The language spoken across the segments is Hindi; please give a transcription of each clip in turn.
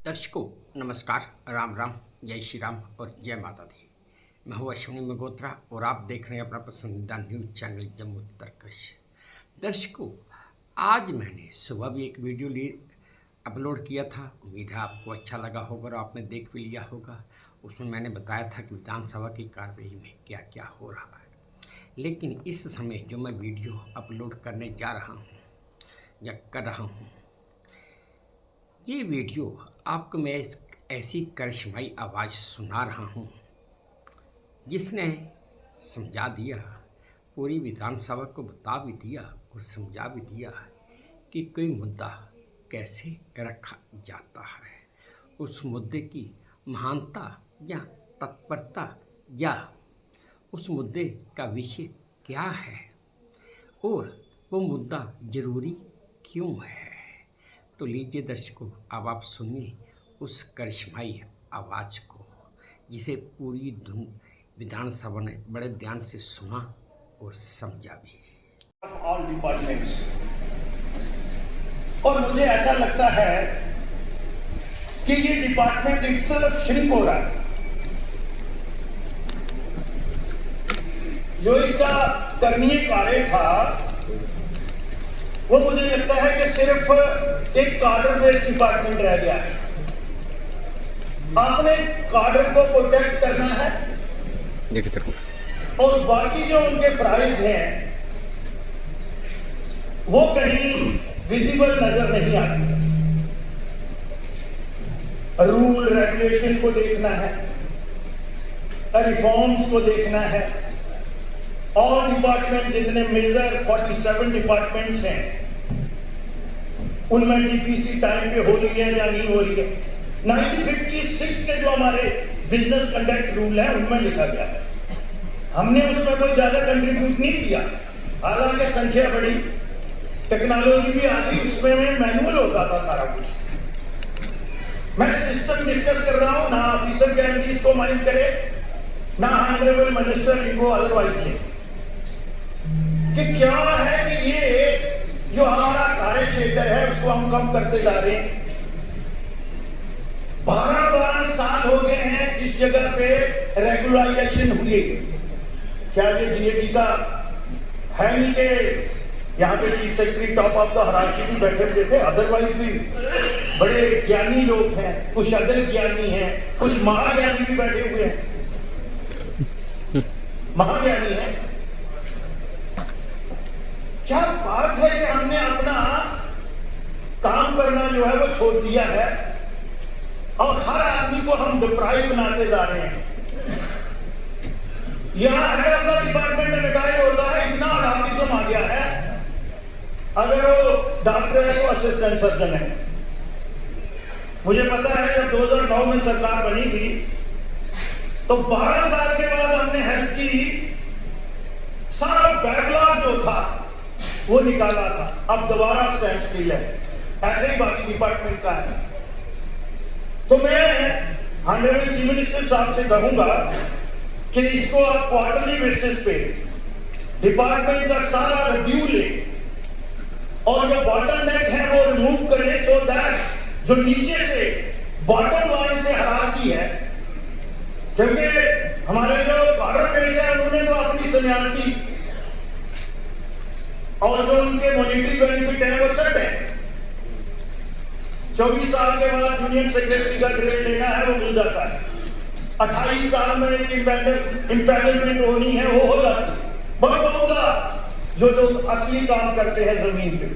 दर्शकों नमस्कार, राम राम, जय श्री राम और जय माता दी। मैं हूँ अश्विनी मगोत्रा और आप देख रहे हैं अपना पसंदीदा न्यूज़ चैनल जम्मू उत्तरकश। दर्शकों, आज मैंने सुबह भी एक वीडियो अपलोड किया था। उम्मीद है आपको अच्छा लगा होगा और आपने देख भी लिया होगा। उसमें मैंने बताया था कि विधानसभा की कार्यवाही में क्या क्या हो रहा है। लेकिन इस समय जो मैं वीडियो अपलोड करने जा रहा हूँ या कर रहा हूँ, ये वीडियो आपको मैं ऐसी करिश्माई आवाज़ सुना रहा हूँ जिसने समझा दिया, पूरी विधानसभा को बता भी दिया और समझा भी दिया कि कोई मुद्दा कैसे रखा जाता है, उस मुद्दे की महानता या तत्परता या उस मुद्दे का विषय क्या है और वो मुद्दा ज़रूरी क्यों है। तो लीजिए दर्शकों, अब आप सुनिए उस करिश्माई आवाज़ को जिसे पूरी विधानसभा ने बड़े ध्यान से सुना और समझा भी। ऑल डिपार्टमेंट्स, और मुझे ऐसा लगता है कि ये डिपार्टमेंट इटसेल्फ श्रिंक हो रहा है। जो इसका करणीय कार्य था वो मुझे लगता है कि सिर्फ एक कार्डर बेस्ड डिपार्टमेंट रह गया है। आपने कार्डर को प्रोटेक्ट करना है और बाकी जो उनके फ्राइज हैं वो कहीं विजिबल नजर नहीं आते। रूल रेगुलेशन को देखना है, रिफॉर्म्स को देखना है। ऑल डिपार्टमेंट जितने मेजर 47 डिपार्टमेंट्स हैं उनमें डीपीसी टाइम पे हो रही है या नहीं हो रही है। 1956 के जो हमारे बिजनेस कंडक्ट रूल है उनमें लिखा गया है। हमने उसमें कोई ज्यादा कंट्रीब्यूट नहीं किया, हालांकि संख्या बढ़ी, टेक्नोलॉजी भी आ गई, उसमें मैनुअल होता था सारा कुछ। मैं सिस्टम डिस्कस कर रहा हूं, ना ऑफिसर गैलरी इसको माइंड करे, ना ऑनरेबल मिनिस्टर इनको अदरवाइज ले, कि क्या है कि ये जो हमारा कार्य क्षेत्र है उसको हम कम करते जा रहे हैं। 12 साल हो गए हैं जिस जगह पे रेगुलराइजेशन हुई। क्या ये जीएडी का है नहीं कि यहाँ पे chief secretary top of the hierarchy भी बैठे हुए थे, अदरवाइज भी बड़े ज्ञानी लोग हैं, कुछ अदर ज्ञानी हैं, कुछ महाज्ञानी भी बैठे हुए हैं, महाज्ञानी हैं। क्या बात है कि हमने अपना काम करना जो है वो छोड़ दिया है और हर आदमी को हम डिप्राइव बनाते जा रहे हैं। यहां head of the department retire होता है, इतना अड़ाकिज्म आ गया है। अगर वो डॉक्टर है तो असिस्टेंट सर्जन है। मुझे पता है जब 2009 में सरकार बनी थी तो 12 साल के बाद हमने हेल्थ की सारा बैकलॉग जो था वो निकाला था। अब दोबारा स्टैंड स्टिल है, ऐसे ही बाकी डिपार्टमेंट का है। तो मैं ऑनरेबल चीफ मिनिस्टर साहब से कहूंगा कि इसको आप क्वार्टरली बेसिस पे डिपार्टमेंट का सारा रिव्यू लें और जो बॉटलनेक है वो रिमूव करें, सो दैट जो नीचे से बॉटम लाइन से हायरार्की है, क्योंकि हमारे जो कार्डर बेस है उन्होंने तो अपनी सीनियरिटी और जो उनके मॉनिटरी बेनिफिट है वो सेट है। 24 साल के बाद यूनियन सेक्रेटरी का ग्रेड लेना है वो मिल जाता है। 28 साल में एक इंपैनलमेंट होनी है वो हो जाती है। बहुत जो लोग असली काम करते हैं जमीन पे,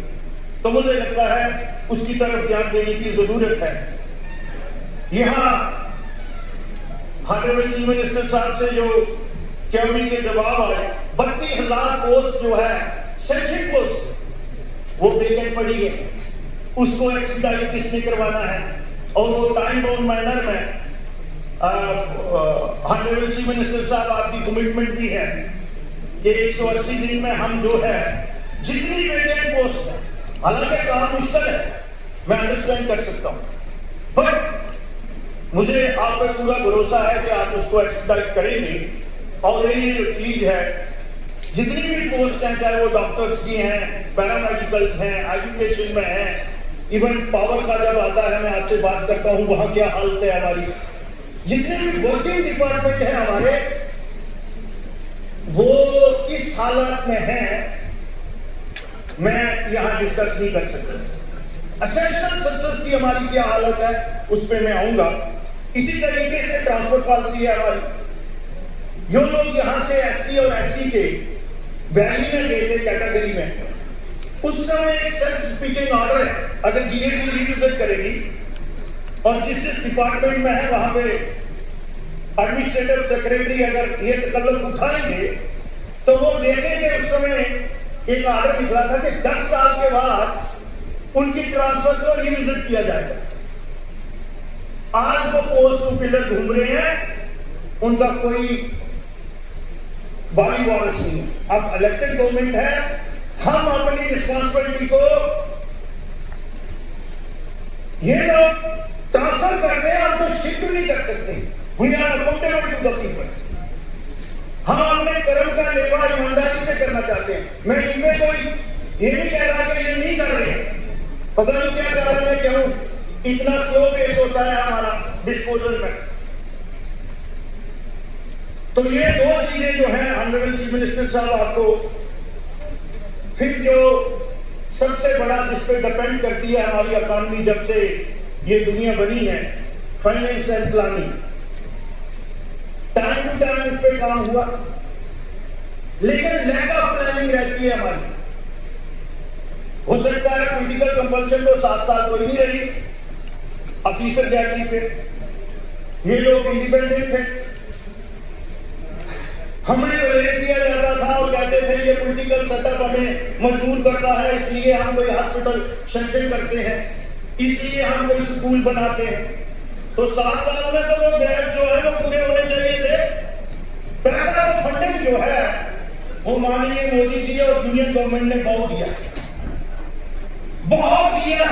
तो मुझे लगता है उसकी तरफ ध्यान देने की जरूरत है। यहाँ ऑनरेबल चीफ मिनिस्टर साहब से जो क्वेरी के जवाब आए, 32,000 पोस्ट जो है शैक्षिक पोस्ट वो वेकेंट पड़ी है, उसको एक्सपीडाइट किसने करवाना है और वो टाइम बाउंड मैनर में। ऑनरेबल चीफ मिनिस्टर साहब आपकी कमिटमेंट भी है कि 180 दिन में हम जो है जितनी वेकेंट पोस्ट है, हालांकि काम मुश्किल है, मैं अंडरस्टैंड कर सकता हूं, बट मुझे आप पे पूरा भरोसा है कि आप उसको एक्सपीडाइट करेंगे। और यही चीज है, जितनी भी पोस्ट हैं, चाहे वो डॉक्टर्स की हैं, पैरामेडिकल्स हैं, एजुकेशन में हैं, इवन पावर का जब आता है, मैं आपसे बात करता हूं वहां क्या हालत है हमारी। जितने भी वर्किंग डिपार्टमेंट है हमारे, वो इस हालत में है, मैं यहां डिस्कस नहीं कर सकता। असेंशियल सर्विसेज की हमारी क्या हालत है उस पर मैं आऊंगा। इसी तरीके से ट्रांसफर पॉलिसी है हमारी। जो लोग यहां से एसटी और एससी के वैली में गए थे कैटेगरी में, उस समय एक सेल्फ स्पीकिंग ऑर्डर है, अगर जीएडी रिविजन करेगी और जिस डिपार्टमेंट में है वहां पे एडमिनिस्ट्रेटिव सेक्रेटरी अगर ये तकल्लुफ उठाएंगे तो वो देखेंगे उस समय एक ऑर्डर निकला था कि 10 साल के बाद उनकी ट्रांसफर को रिविजन किया जाएगा। आज वो पोस्ट टू पिलर घूम रहे हैं, उनका कोई बारी वारिस नहीं है। अब इलेक्टेड गवर्नमेंट है, हम अपनी रिस्पॉन्सिबिलिटी को ये लोग ट्रांसफर करते हैं, हम तो शिफ्ट नहीं कर सकते। We are accountable to the people. हम अपने कर्म का निर्वाह ईमानदारी से करना चाहते हैं। मैं इनमें कोई ये नहीं कह रहा कि ये नहीं कर रहे, पता नहीं क्या कारण है, क्यों इतना स्लो पेस होता है हमारा डिस्पोजल में। तो ये दो चीजें जो हैं ऑनरेबल चीफ मिनिस्टर साहब आपको, फिर जो सबसे बड़ा जिस पे डिपेंड करती है हमारी इकॉनमी जब से ये दुनिया बनी है, finance and planning. Time to time उस पे काम हुआ, लेकिन लैक ऑफ प्लानिंग रहती है हमारी। हो सकता है पॉलिटिकल कंपल्शन तो 7 साल कोई नहीं रही ऑफिसर गैलरी पे, ये लोग इंडिपेंडेंट थे, हमें रिलेट किया जाता था और कहते थे ये पॉलिटिकल सेटअप हमें मजबूर करता है, इसलिए हम कोई हॉस्पिटल सैंक्शन करते हैं, इसलिए हम कोई स्कूल बनाते हैं। तो 7 साल में तो वो गैप जो है वो पूरे होने चाहिए थे। पैसा फंडिंग जो है वो माननीय मोदी जी और यूनियन गवर्नमेंट ने बहुत दिया, बहुत दिया।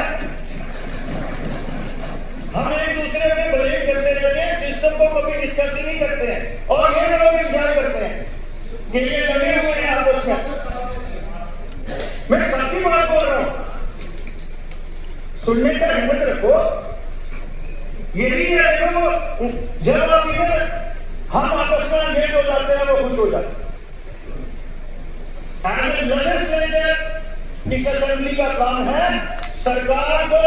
हम एक दूसरे पे ब्लेम करते रहते हैं, सिस्टम को कभी डिस्कस ही नहीं करते हैं, और ये लोग एंजॉय करते हैं कि ये लगे हुए हैं आपस में। मैं सच्ची बात बोल रहा हूं, सुनने का हिम्मत रखो। ये नहीं है वो जब आप इधर हम आपस में एंगेज हो जाते हैं वो खुश हो जाते हैं। लेजिस्लेचर इस असेंबली का काम है सरकार को,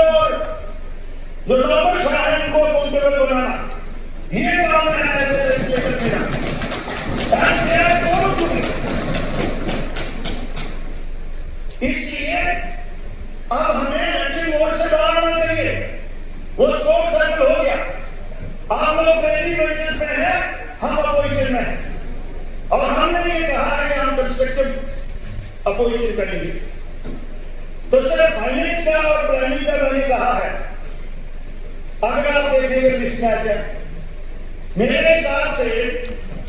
जो लोकल शासन को अकाउंटेबल बनाना, ये काम है लेजिस्लेचर मेरा। इसलिए अब हमें इलेक्शन मोड से बाहर आना चाहिए। वो स्पोर्ट सर्कल हो गया, आप लोग पहली बेंचेस पे हैं, हम अपोजिशन में हैं, और हमने ये कहा है कि हम कंस्ट्रक्टिव अपोजिशन करेंगे। तो सर फाइनेंस का और प्लानिंग का मैंने कहा है, अगर आप देखेंगे मिसमैच है मेरे हिसाब से,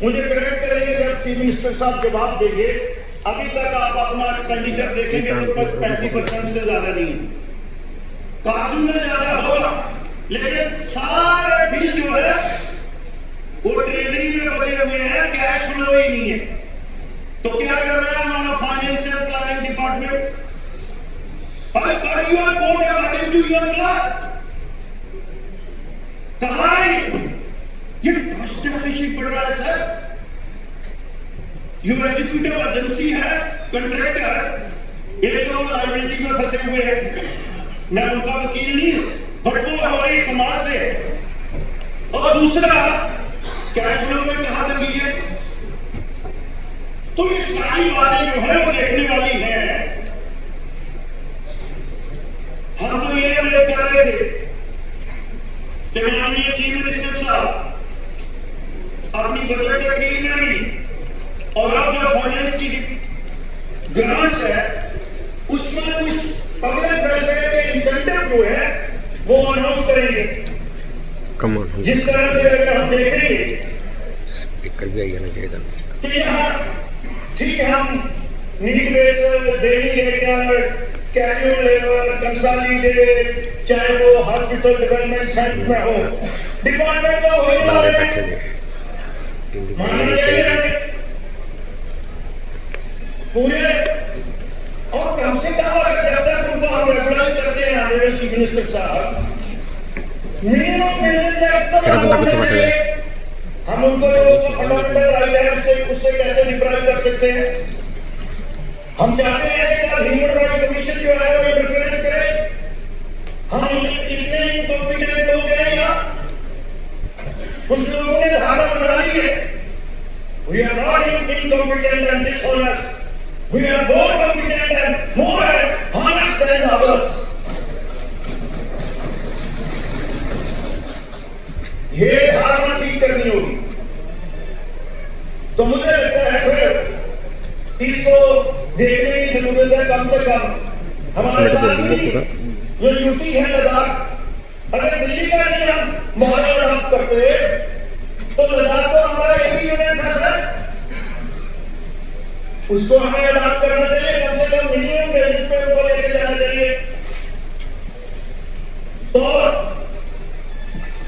मुझे करेक्ट करेंगे जब चीफ मिनिस्टर साहब जवाब देंगे। अभी तक आप अपना एक्सपेंडिचर देखेंगे तो 35% से ज्यादा नहीं है, काजू में ज्यादा होगा, लेकिन सारे बिल जो है वो ट्रेजरी में बचे हुए हैं, कैश फ्लो ही नहीं है। तो क्या कर रहा है हमारा फाइनेंशियल प्लानिंग डिपार्टमेंट? कहा ये ट्रस्ट डेफिसिट बढ़ रहा है सर। जो एग्जीक्यूटिव एजेंसी है, कंट्रैक्टर, एक तो लायबिलिटी में फंसे हुए हैं, मैं उनका वकील नहीं, बट वो हमारे समाज से, और दूसरा कैश फ्लो में कहां तक है। तो ये सारी बातें जो है वो देखने वाली है। हम तो ये उल्लेख कर रहे थे कि माननीय चीफ मिनिस्टर साहब अपनी बजट तकरीर में भी, और अब जो फाइनेंस की ग्रांट्स है उसमें कुछ पब्लिक वेलफेयर के इंसेंटिव जो है वो अनाउंस करेंगे। जिस तरह से अगर हम देखेंगे कि यहाँ ठीक है, हम need base, daily rate, casual labour, consolidate, चाहे वो हॉस्पिटल डेवलपमेंट सेंटर में हो, डिपार्टमेंट का हो मानना चाहिए पूरे। और कम से कम अगर जब तक उनको हम रेगुलाइज करते हैं ऑनरेबल चीफ मिनिस्टर साहब, मिनिमम बेसिस एक्ट तो लागू होना चाहिए। हम उनको जो फंडामेंटल राइट है उससे कैसे डिप्राइव कर सकते हैं? हम चाहते हैं कि ह्यूमन राइट कमीशन जो है वो इंटरफेरेंस करे। हम इतने इनकॉम्पिटेंट लोग हैं यहाँ, कुछ लोगों ने धारणा बना ली है, we are not incompetent and dishonest, we are more competent and more honest than others। ये धारणा ठीक करनी होगी। तो मुझे लगता है सर इसको देखने की जरूरत है। कम से कम हमारे साथ ही जो यूटी है लद्दाख, अगर दिल्ली का नहीं हम मॉडल अडॉप्ट करते तो लद्दाख तो हमारा एक ही यूनिट था सर, उसको हमें अडॉप्ट करना चाहिए। कम से कम मिनिमम बेसिस पे उनको लेकर जाना चाहिए। तो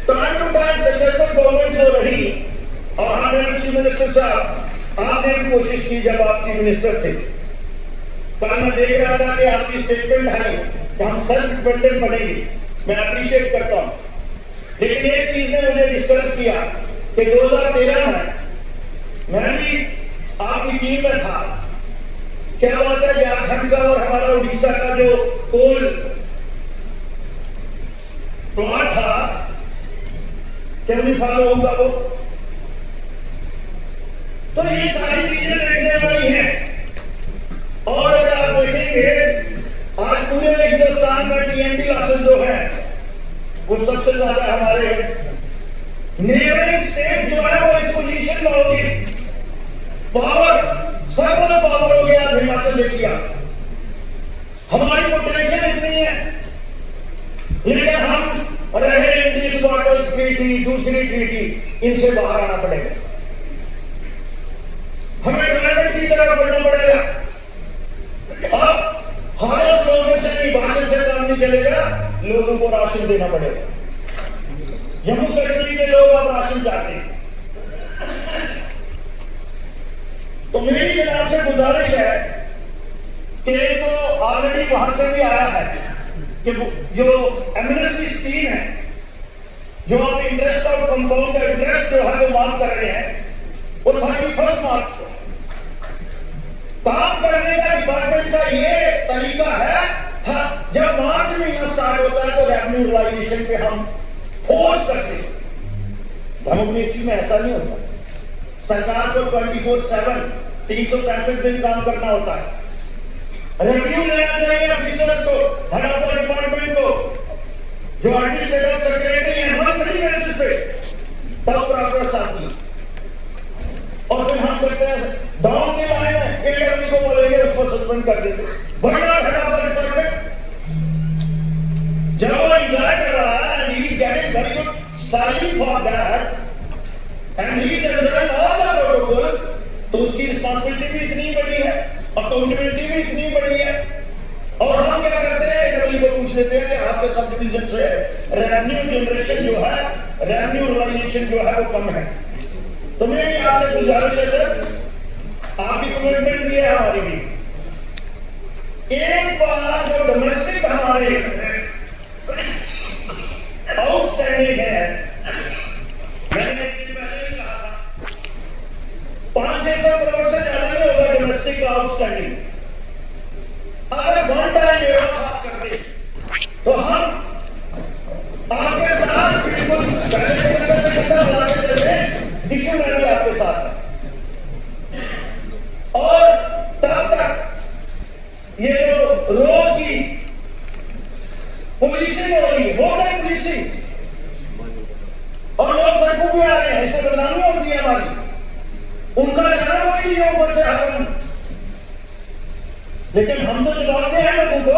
time to time successive governments हो रही, और ऑनरेबल चीफ मिनिस्टर साहब आपने भी कोशिश की जब आप चीफ मिनिस्टर थे। कल मैं देख रहा था कि आपकी स्टेटमेंट है कि हम सेल्फ डिपेंडेंट बनेंगे, मैं अप्रिशिएट करता हूं, लेकिन एक चीज ने मुझे डिस्करेज किया कि 2013 में मैं भी आपकी टीम में था। क्या बात है, झारखंड का और हमारा उड़ीसा का जो कोल प्लॉट था क्यों नहीं फॉलो होगा वो? तो ये सारी चीजें देखने वाली हैं। और अगर आप देखेंगे आज पूरे हिंदुस्तान में टीएनटी लॉसेस जो है वो सबसे ज्यादा हमारे नेबरिंग स्टेट जो है वो इस पोजीशन में होगी। पावर सर्वल पावर हो गया। हिमाचल देखिए, हमारी पोटेंशियल इतनी है, लेकिन हम रहे इंडियस वाटर्स ट्रीटी, दूसरी ट्रीटी, इनसे बाहर आना पड़ेगा। हमें डेवलपमेंट की तरफ बढ़ना पड़ेगा। अब हमारे स्लोगन से नहीं, भाषण से काम नहीं चलेगा, लोगों को राशन देना पड़ेगा। जम्मू कश्मीर के लोग अब राशन चाहते हैं। तो मेरी जनाब से गुजारिश है कि तो ऑलरेडी बाहर से भी आया है कि जो एमनेस्टी स्कीम है, जो आप इंटरेस्ट और कंपाउंड इंटरेस्ट जो है वो मांग कर रहे हैं, वो 31 मार्च को काम करने का डिपार्टमेंट का ये तरीका है था। जब मार्च महीना स्टार्ट होता है तो रेवेन्यू रिलाइजेशन पे हम फोर्स करते हैं। डेमोक्रेसी में ऐसा नहीं होता। सरकार को 24/7 365 दिन काम करना होता है। रेवेन्यू लेना चाहिए ऑफिसर्स को, हेड ऑफ द डिपार्टमेंट को, जो एडमिनिस्ट्रेटिव सेक्रेटरी है, मंथली बेसिस पे तब प्रोग्रेस आती है। और फिर हम करते हैं डाउन द लाइन है, एक आदमी को बोलेंगे उसको सस्पेंड कर देते। बढ़िया हेड ऑफ द डिपार्टमेंट जब वो एंजॉय कर रहा है and he is getting very good salary for that and he is absorbing all the protocol, तो उसकी रिस्पांसिबिलिटी भी इतनी बड़ी है, अकाउंटेबिलिटी भी इतनी बड़ी है। और हम क्या करते हैं, डब्ल्यू को पूछ लेते हैं कि आपके सब डिवीजन से रेवेन्यू जनरेशन जो है, रेवेन्यू रिलाइजेशन जो है वो कम है। तो मेरी आपसे गुजारिश है सर, आपकी कमिटमेंट भी है, हमारी भी। एक बार जो डोमेस्टिक हमारे आउटस्टैंडिंग है, मैंने एक दिन पहले भी कहा था 500-600 करोड़ से ज्यादा नहीं होगा डोमेस्टिक का आउटस्टैंडिंग। अगर वन टाइम ये बात करते तो हम आपके साथ बिल्कुल पहले से कितना बनाने चले, इश्यू में भी आपके साथ है। और तब तक ये जो रोज की पुलिसिंग हो रही है, मोर देन पुलिसिंग, और लोग सड़कों पे आ रहे हैं, इससे बदनामी होती है हमारी। उनका ध्यान हो ही नहीं ऊपर से हम, लेकिन हम तो जवाबते हैं लोगों को।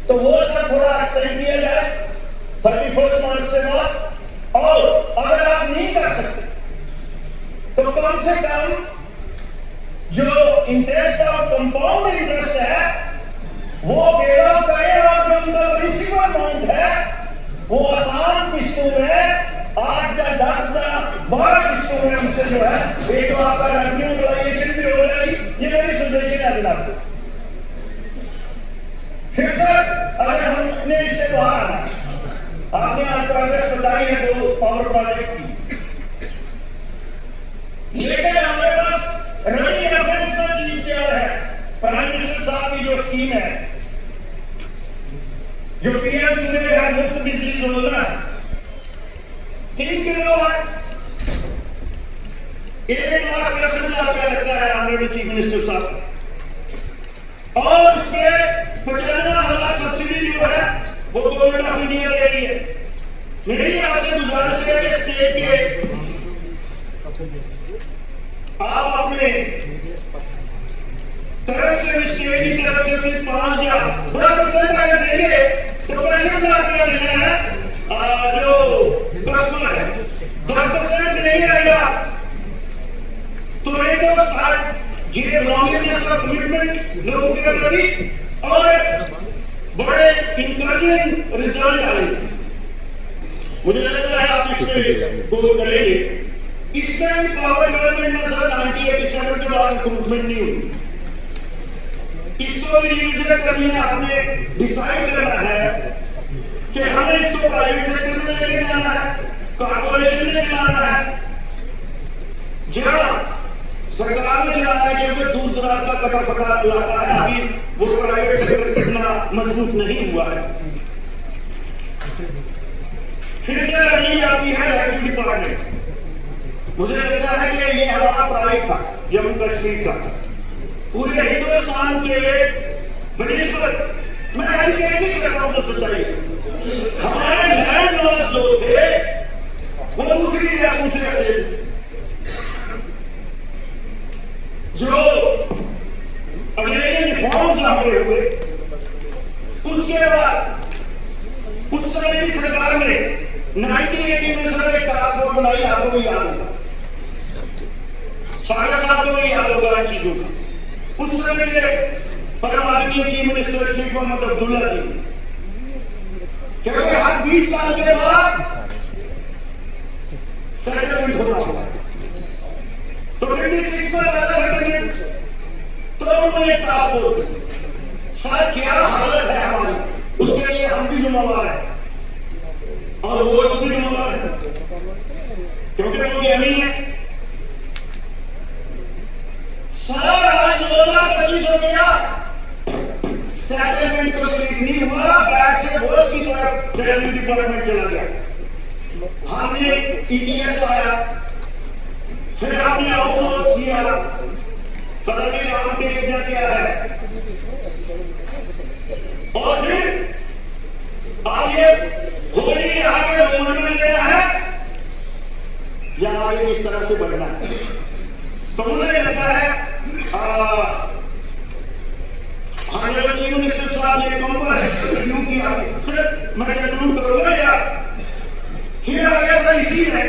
तो वो सर थोड़ा एक्सटेंड किया जाए 31 मार्च से बाद। और अगर आप नहीं कर सकते तो कम से कम जो इंटरेस्ट और कंपाउंड इंटरेस्ट है वो बेड़ा करें, और जो उनका प्रिंसिपल अमाउंट है वो आसान किस्तों में 8 या 10 या 12 किस्तों में हमसे जो है, एक तो आपका रेवेन्यू रिलाइजेशन भी हो जाएगी। ये मेरी सजेशन है जनाब को। फिर आपने आज प्रोग्रेस बताई है 2 पावर प्रोजेक्ट की, लेकिन हमारे पास रही रेफरेंस में चीज क्या है? प्राइम मिनिस्टर साहब की जो स्कीम है, जो पीएम सूर्य घर मुफ्त बिजली योजना है, 3 किलो है, 1,60,000 रुपया लगता है ऑनरेबल चीफ मिनिस्टर साहब, और उसमें 95,000 सब्सिडी जो है वो गवर्नमेंट ऑफ इंडिया ले रही है। मेरी आपसे गुजारिश है कि स्टेट के आप अपने तरफ से, स्टेट की तरफ से सिर्फ 5 या 10% पैसे देंगे तो 65,000 रुपया देना है जो कस्टमर है, 10% नहीं आएगा तो एक तो स्टार्ट ये बिलोंगिंगनेस का कमिटमेंट लोगों के प्रति और बड़े इंकरेजिंग रिजल्ट आएंगे। मुझे लगता है आप इसमें गौर करेंगे। इसमें पावर गवर्नमेंट में सर 1987 के बाद इंप्रूवमेंट नहीं हुई, इसको भी रिविजन करनी है। आपने डिसाइड करना है कि हमें इसको प्राइवेट सेक्टर में लेके जाना है, कॉर्पोरेशन में चलाना है, जहां सरकार ने चलाना है, क्योंकि दूर दराज का कटा फटा इलाका है, अभी वो प्राइवेट सेक्टर इतना मजबूत नहीं हुआ है। फिर से अगली आती है रेवेन्यू डिपार्टमेंट। मुझे लगता है कि ये हमारा प्राइवेट था, जम्मू कश्मीर का, पूरे हिंदुस्तान के बनिस्पत मैं एजुकेट नहीं करता हूं, तो सच्चाई हमारे लैंड लॉस जो थे वो दूसरी से जो अंग्रेजी रिफॉर्म्स लागू हुए, उसके बाद उस समय की सरकार ने 1980 में सर एक टास्क फोर्स बनाई, आपको भी याद होगा, सागर साहब को भी याद होगा इन चीजों का। उस समय के परम आदरणीय चीफ मिनिस्टर शेख मोहम्मद अब्दुल्ला जी, क्योंकि हर 20 साल के बाद सेटलमेंट होता है, तो 56 में वाला सेटलमेंट, तो उन्होंने एक टास्क फोर्स, सर क्या हालत है हमारी, उसके लिए हम भी जिम्मेवार हैं और वो लोग भी जिम्मेवार है, क्योंकि वो ये नहीं है। सर आज 2025 हो गया, सेटलमेंट कंप्लीट नहीं हुआ, बैड से वर्स की तरफ रेवेन्यू डिपार्टमेंट चला गया। हमने ईटीएस आया, फिर हमने आउटसोर्स किया, पता नहीं राउंड टेक जा क्या है, और फिर आगे होली आगे रोड में लेना है या आगे किस तरह से बढ़ना है। तो मुझे लगता है हमारे चीफ मिनिस्टर साहब ने रिव्यू किया, सर मैं कंक्लूड करूंगा यार, फिर आगे सर इसी में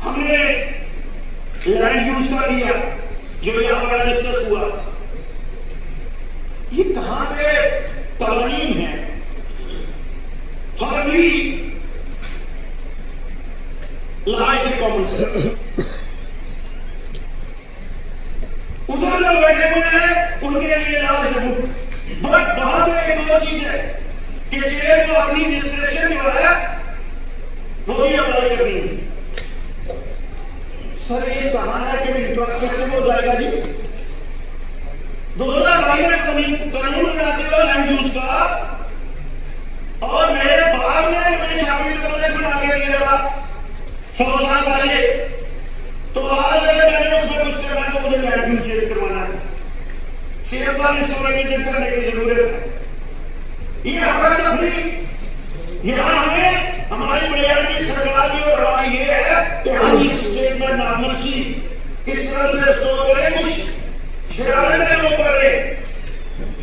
हमने लैंड यूज का दिया जो यहां पर डिस्कस हुआ, ये कहां पे कानून है, finally lies in common sense. उधर जो बैठे हुए हैं उनके लिए लाइज बुक, बट वहां पे एक और चीज है कि चेयर को अपनी डिस्क्रिप्शन जो है वो भी अप्लाई करनी है। सर ये कहां है कि इंफ्रास्ट्रक्चर हो जाएगा जी, 2022 में कानून बनाते हो लैंड यूज का, और मेरे बाप ने मुझे चाबी कॉलेज बना के दिया था 100 साल पहले, तो आज अगर मैंने उसमें कुछ करना है तो मुझे लैंड यूज चेक करवाना है, CSR स्टोरेज चेक करने की जरूरत है। ये हमारा भी यहाँ हमें हमारी बड़ी सरकार की और राय ये है कि हम इस स्टेट में नॉर्मलसी किस तरह से स्टोर करें, कुछ शरारतें लोग कर रहे हैं,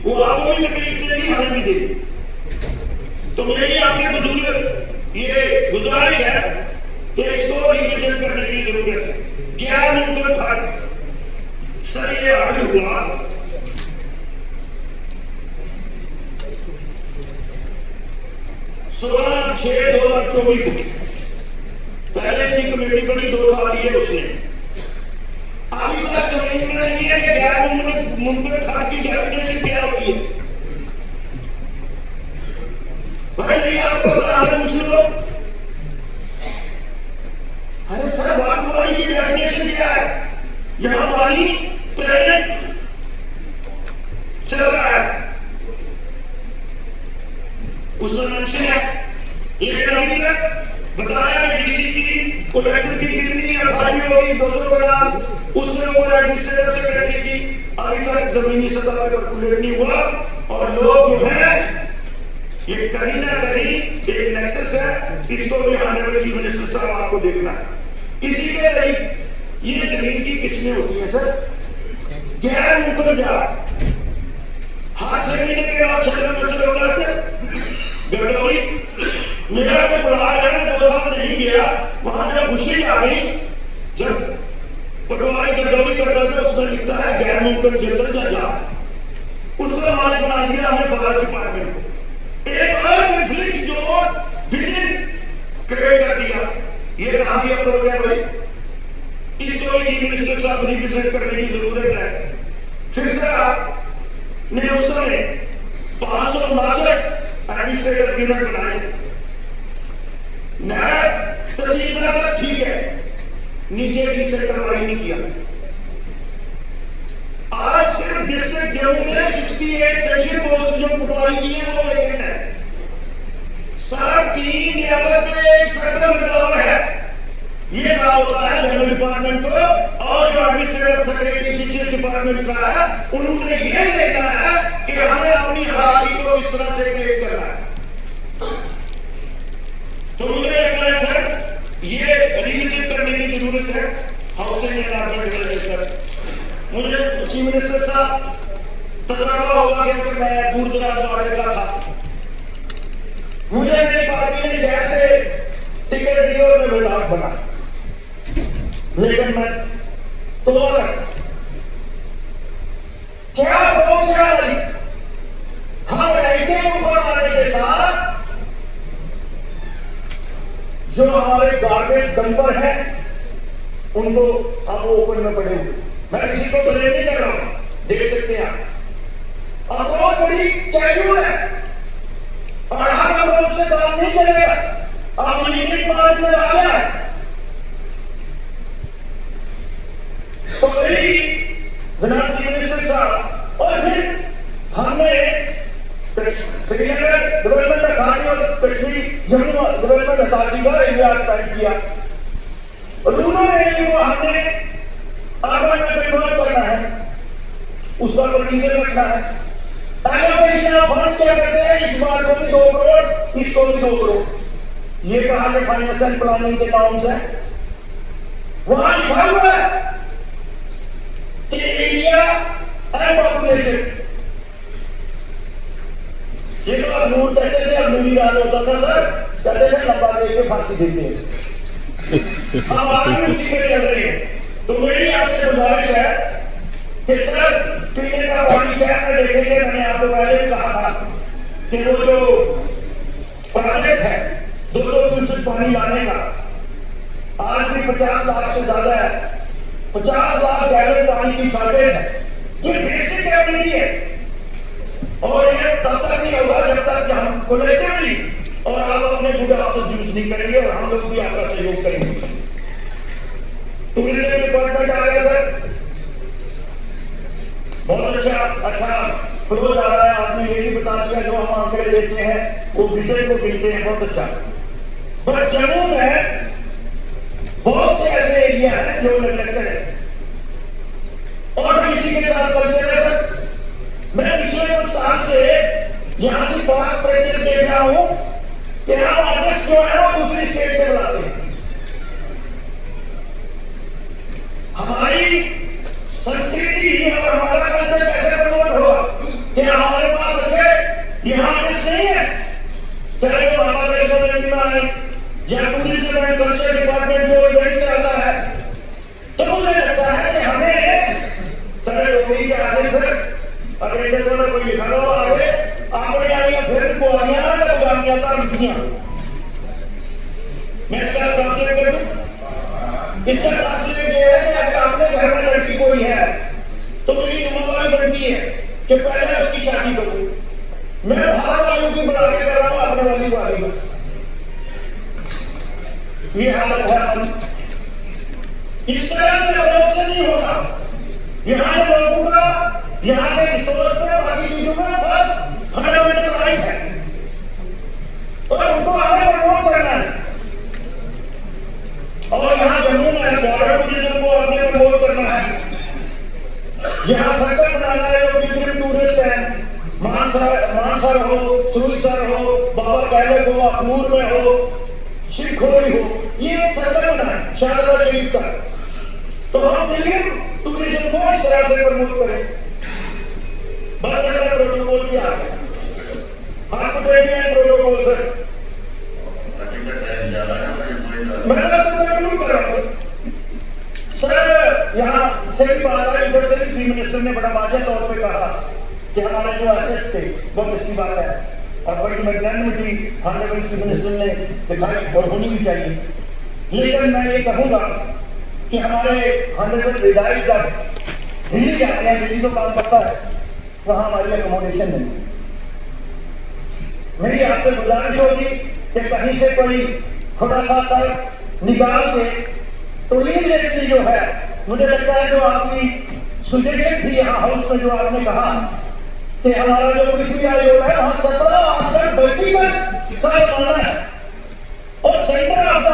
वो आपको भी तकलीफ देगी हमें भी देगी। तो मेरी आपसे बुजुर्ग ये गुजारिश है कि इसको रिविजन करने की जरूरत है। क्या मुमकिन था सर ये आगे हुआ, 16/6/2024 को पहले से कमेटी बनी, 2 साल ये उसने अभी तक जमीन में नहीं है कि गैर मुमकिन था की डेफिनेशन क्या होती है। भाई नहीं आपको बता रहे मुझे लोग। अरे सर वायुवाणी की डेफिनेशन क्या है? यहाँ वाणी प्रेजेंट चल रहा है, उसमें मेंशन है एक अभी तक बताया कि डीसी की कलेक्टर की कितनी अथॉरिटी होगी 200 करोड़, उससे ऊपर एडमिनिस्ट्रेटिव सेक्रेटरी की अभी तक जमीनी सतह पर कैलकुलेट नहीं हुआ। और लोग जो है ये कहीं ना कहीं एक नेक्सस है, इसको भी आने वाले चीफ मिनिस्टर साहब आपको देखना है। इसी के तरीके ये जमीन की किस्में होती है सर, गैर ऊपर जा हाथ से महीने के बाद शहर में से होता है गडकरी मेरा भी बुला है, 2 साल नहीं गया वहां जब घुसी आ गई, जब पटवारी गडकरी करता था उसमें लिखता है गैर मुमकिन जंगल जा, उसका मालिक बना दिया हमें फॉरेस्ट डिपार्टमेंट को। एक और कंफ्लिक्ट जोन विदिन क्रिएट कर दिया। ये कहां की अप्रोच है भाई? इसको चीफ मिनिस्टर साहब रिप्रेजेंट करने की जरूरत है। फिर से आपने उस समय 559 एडमिनिस्ट्रेटिव यूनिट बनाए, नैब तहसीलदार तक ठीक है, नीचे डिसेंट्रलाइज नहीं किया। आज सिर्फ डिस्ट्रिक्ट जम्मू में 68 सेक्शन पोस्ट जो पटवारी की है वो वैकेंट है। सर 3 लेवल पे एक सर्कल बदलाव है। ये क्या होता है जनरल डिपार्टमेंट को और जो एडमिनिस्ट्रेटिव सेक्रेटरी जिस डिपार्टमेंट का है उन्होंने ये देखना है कि हमें अपनी हरारी को इस तरह से क्रिएट करना है। तो मुझे लगता है सर ये रिविजिट करने की जरूरत है housing and urban development. Sir मुझे चीफ मिनिस्टर साहब तजर्बा होगा कि मैं दूर दराज बॉर्डर का था, मुझे मेरी पार्टी ने शहर से टिकट दी और मैं विधायक बना, लेकिन मैं तोबा करता क्या अप्रोच है हमारी? हम रैंकिंग ऊपर आने के साथ जो हमारे गार्बेज डंपर हैं उनको हम ओपन में पड़े हुए, मैं किसी को ब्लेम नहीं कर रहा हूं, देख सकते हैं आप। अप्रोच बड़ी कैजुअल है और हम अप्रोच से काम नहीं चलेगा। आप यूनिट मार्च में आ गया तो मेरी जनाब चीफ मिनिस्टर साहब, और फिर हमने श्रीनगर डेवलपमेंट अथॉरिटी और कश्मीर जम्मू डेवलपमेंट अथॉरिटी का एरिया एक्सपेंड किया। रूरल एरिया को हमने अर्बन में कन्वर्ट करना है, उसका प्रोविजन रखना है। एलोकेशन ऑफ फंड्स क्या करते हैं, इस बार को भी 2 करोड़, इसको भी 2 करोड़। ये कहां के फाइनेंस एंड प्लानिंग के नॉर्म्स है, वहां लिखा हुआ है कि एरिया एंड पॉपुलेशन। ये तो अखनूर कहते थे, अखनूरी राज होता था सर, कहते थे लंबा देख के फांसी देते हैं। अब आगे उसी पे चल रही है। तो मेरी आपसे गुजारिश है कि सर पीने का पानी शहर में देखेंगे, मैंने आपको पहले भी कहा था कि वो जो प्रोजेक्ट है 200 क्यूसेक पानी लाने का, आज भी 50 लाख से ज्यादा है, 50 लाख गैलन पानी की शॉर्टेज है। ये बेसिक एबिलिटी है और ये तब तक नहीं होगा जब तक कि हम कलेक्टिवली और आप अपने गुड ऑफिस यूज नहीं करेंगे और हम लोग भी आपका सहयोग करेंगे। टूरिज्म डिपार्टमेंट आ गया सर, बहुत अच्छा फ्लो जा रहा है। आपने ये भी बता दिया, जो हम आंकड़े देते हैं वो विजन को गिनते हैं, बहुत अच्छा। पर जम्मू में बहुत से ऐसे एरिया हैं जो नेग्लेक्टेड है और इसी के साथ कल्चर है सर। मैं पिछले कुछ साल से यहाँ की पास्ट प्रैक्टिस देख रहा हूँ कि हम आर्टिस्ट जो है वो दूसरी स्टेट से बुलाते हैं। हमारी संस्कृति और हमारा कल्चर कैसे प्रमोट होगा? क्या हमारे पास अच्छे यहाँ आर्टिस्ट नहीं है? चाहे वो हमारे रेस्टोरेंट में आए या टूरिज्म एंड कल्चर डिपार्टमेंट जो इवेंट कराता है, तो मुझे लगता है कि हमें सर डोगरी चाहते सर अगर इधर में कोई लिखा लो आगे आपने आलियां फिर को आलियां या बुगानियां था मिठियां। मैं इसका ट्रांसलेट कर दूं। इसका ट्रांसलेट ये है कि अगर आपने घर में लड़की कोई है तो मेरी जिम्मेदारी बनती है कि पहले उसकी शादी करो। मैं बाहर वालों की बुला के कर रहा हूं, अपने वाली को आगे। ये हालत है हम इस तरह के अप्रोच से नहीं होगा। यहाँ के लोगों का, यहाँ के रिसोर्स पे, बाकी चीजों में फर्स्ट फंडामेंटल राइट है और उनको आगे प्रमोट करना है। और यहाँ जम्मू में बॉर्डर टूरिज्म को आगे प्रमोट करना है। यहाँ सेंटर बनाना है, पिलग्रिम टूरिस्ट है, मानसर हो, सुरसर हो, बाबा कैलक हो, अखनूर में हो, शिवखोरी हो, ये एक सर्कल बना है शाहदरा शरीफ का। तो हम पिलग्रिम टूरिज्म को इस तरह से प्रमोट करें। बस अगर प्रोटोकॉल क्या है, हॉस्पिटैलिटी एंड प्रोटोकॉल से मैं बस कंक्लूड कर रहा हूं सर। यहाँ से भी बात आई, इधर से भी चीफ मिनिस्टर ने बड़ा वाज़ेह तौर पे कहा कि हमारे जो एसेट्स थे, बहुत अच्छी बात है और बड़ी मैग्नेनिमिटी ऑनरेबल चीफ मिनिस्टर ने दिखाई और होनी भी चाहिए। लेकिन मैं ये कहूँगा कि हमारे ऑनरेबल विधायक जब दिल्ली जाते हैं, दिल्ली तो काम करता है, वहाँ हमारी अकोमोडेशन नहीं। मेरी आपसे गुजारिश होगी कि कहीं से कोई थोड़ा सा सर निकाल के तो इमीडिएटली जो है, मुझे लगता है जो आपकी सुजेशन थी यहाँ हाउस में, जो आपने कहा कि हमारा जो पृथ्वी आयोग है वहाँ 17 बल्कि का माना है और सेंटर ऑफ द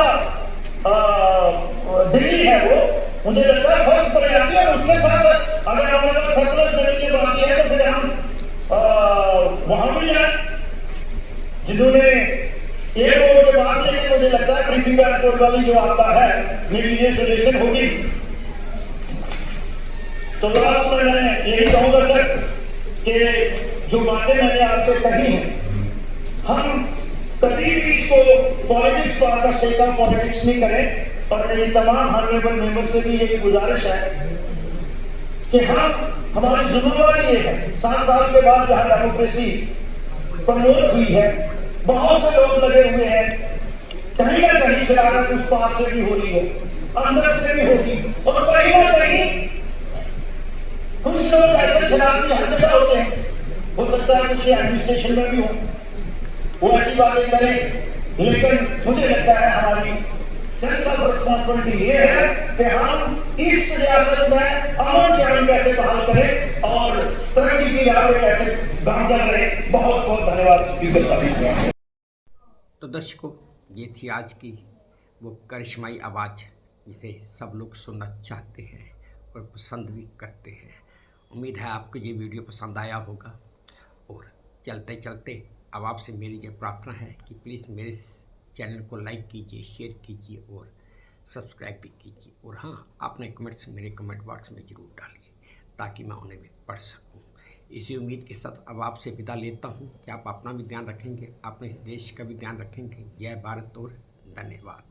दिल्ली है वो, मुझे लगता है फर्स्ट प्रायोरिटी है। उसके साथ अगर हमारे पास सरप्लस देने की बात है तो फिर हम वहां भी जाए जिन्होंने एयरपोर्ट के पास, लेकिन मुझे लगता है पृथ्वी एयरपोर्ट वाली जो आता है मेरी ये सजेशन होगी। तो लास्ट में मैं यही कहूंगा सर कि जो बातें मैंने आपसे कही हैं, हम कभी भी इसको पॉलिटिक्स पर आकर सेका पॉलिटिक्स नहीं करें। और मेरी तमाम ऑनरेबल मेंबर से भी यही गुजारिश है कि हमारी जिम्मेवारी ये है, 7 साल के बाद जहां डेमोक्रेसी प्रमोट हुई है, बहुत से लोग लगे हुए हैं, कहीं ना कहीं शरारत उस पार से भी हो रही है, अंदर से भी होगी और कहीं ना कहीं कुछ लोग ऐसे शरारती हर जगह होते हैं, हो सकता है कुछ एडमिनिस्ट्रेशन में भी हो, वो ऐसी बातें करें। लेकिन मुझे लगता है हमारी सेंस ऑफ रिस्पॉन्सिबिलिटी ये है कि हम इस रियासत में अमन चैन कैसे बहाल करें और तरक्की की राह पे कैसे गामजन करें। बहुत बहुत धन्यवाद स्पीकर साहब। तो दर्शकों, ये थी आज की वो करिश्माई आवाज़ जिसे सब लोग सुनना चाहते हैं और पसंद भी करते हैं। उम्मीद है आपको ये वीडियो पसंद आया होगा। और चलते चलते अब आपसे मेरी ये प्रार्थना है कि प्लीज़ मेरे चैनल को लाइक कीजिए, शेयर कीजिए और सब्सक्राइब भी कीजिए। और हाँ, अपने कमेंट्स मेरे कमेंट बॉक्स में ज़रूर डालिए ताकि मैं उन्हें भी पढ़ सकूं। इसी उम्मीद के साथ अब आपसे विदा लेता हूं कि आप अपना भी ध्यान रखेंगे, अपने देश का भी ध्यान रखेंगे। जय भारत और धन्यवाद।